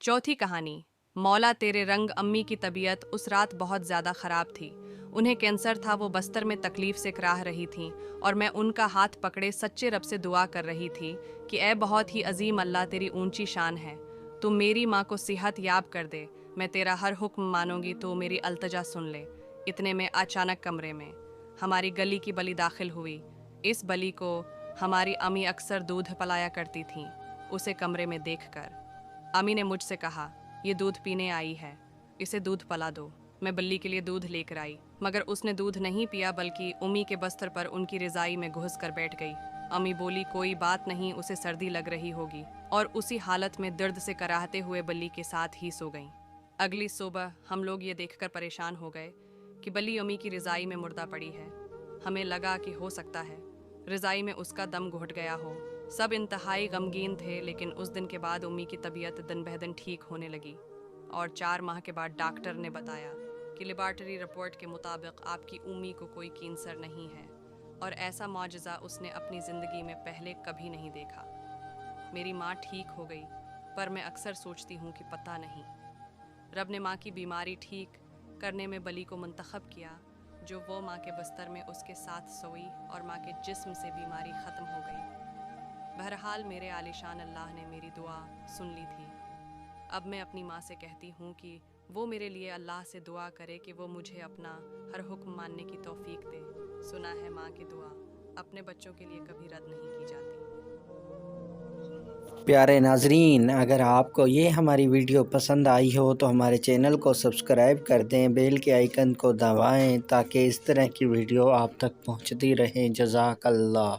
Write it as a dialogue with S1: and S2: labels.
S1: चौथी कहानी। मौला तेरे रंग। अम्मी की तबीयत उस रात बहुत ज़्यादा ख़राब थी। उन्हें कैंसर था। वो बस्तर में तकलीफ़ से कराह रही थीं और मैं उनका हाथ पकड़े सच्चे रब से दुआ कर रही थी कि ऐ बहुत ही अजीम अल्लाह, तेरी ऊंची शान है, तुम मेरी माँ को सेहत याब कर दे। मैं तेरा हर हुक्म मानूंगी, तो मेरी अल्तजा सुन ले। इतने में अचानक कमरे में हमारी गली की बली दाखिल हुई। इस बली को हमारी अम्मी अक्सर दूध पिलाया करती थीं। उसे कमरे में देखकर अम्मी ने मुझसे कहा, ये दूध पीने आई है, इसे दूध पिला दो। मैं बल्ली के लिए दूध लेकर आई, मगर उसने दूध नहीं पिया, बल्कि उम्मी के बस्तर पर उनकी रज़ाई में घुस कर बैठ गई। अम्मी बोली, कोई बात नहीं, उसे सर्दी लग रही होगी, और उसी हालत में दर्द से कराहते हुए बल्ली के साथ ही सो गईं। अगली सुबह हम लोग ये देखकर परेशान हो गए कि बल्ली अम्मी की रज़ाई में मुर्दा पड़ी है। हमें लगा कि हो सकता है रज़ाई में उसका दम घुट गया हो। सब इंतहाई गमगीन थे, लेकिन उस दिन के बाद उम्मी की तबीयत दिन बह दिन ठीक होने लगी और 4 माह के बाद डॉक्टर ने बताया कि लेबॉर्टरी रिपोर्ट के मुताबिक आपकी उम्मी को कोई कैंसर नहीं है, और ऐसा मौजज़ा उसने अपनी ज़िंदगी में पहले कभी नहीं देखा। मेरी माँ ठीक हो गई, पर मैं अक्सर सोचती हूँ कि पता नहीं रब ने माँ की बीमारी ठीक करने में बली को मुंतखब किया, जो वो माँ के बस्तर में उसके साथ सोई और माँ के जिस्म से बीमारी ख़त्म हो गई। बहरहाल मेरे आलिशान अल्लाह ने मेरी दुआ सुन ली थी। अब मैं अपनी माँ से कहती हूँ कि वो मेरे लिए अल्लाह से दुआ करे कि वो मुझे अपना हर हुक्म मानने की तौफीक दे। सुना है माँ की दुआ अपने बच्चों के लिए कभी रद्द नहीं की जाती।
S2: प्यारे नाजरीन, अगर आपको ये हमारी वीडियो पसंद आई हो तो हमारे चैनल को सब्सक्राइब कर दें, बेल के आइकन को दबाएं ताकि इस तरह की वीडियो आप तक पहुंचती रहें। जज़ाकल्लाह।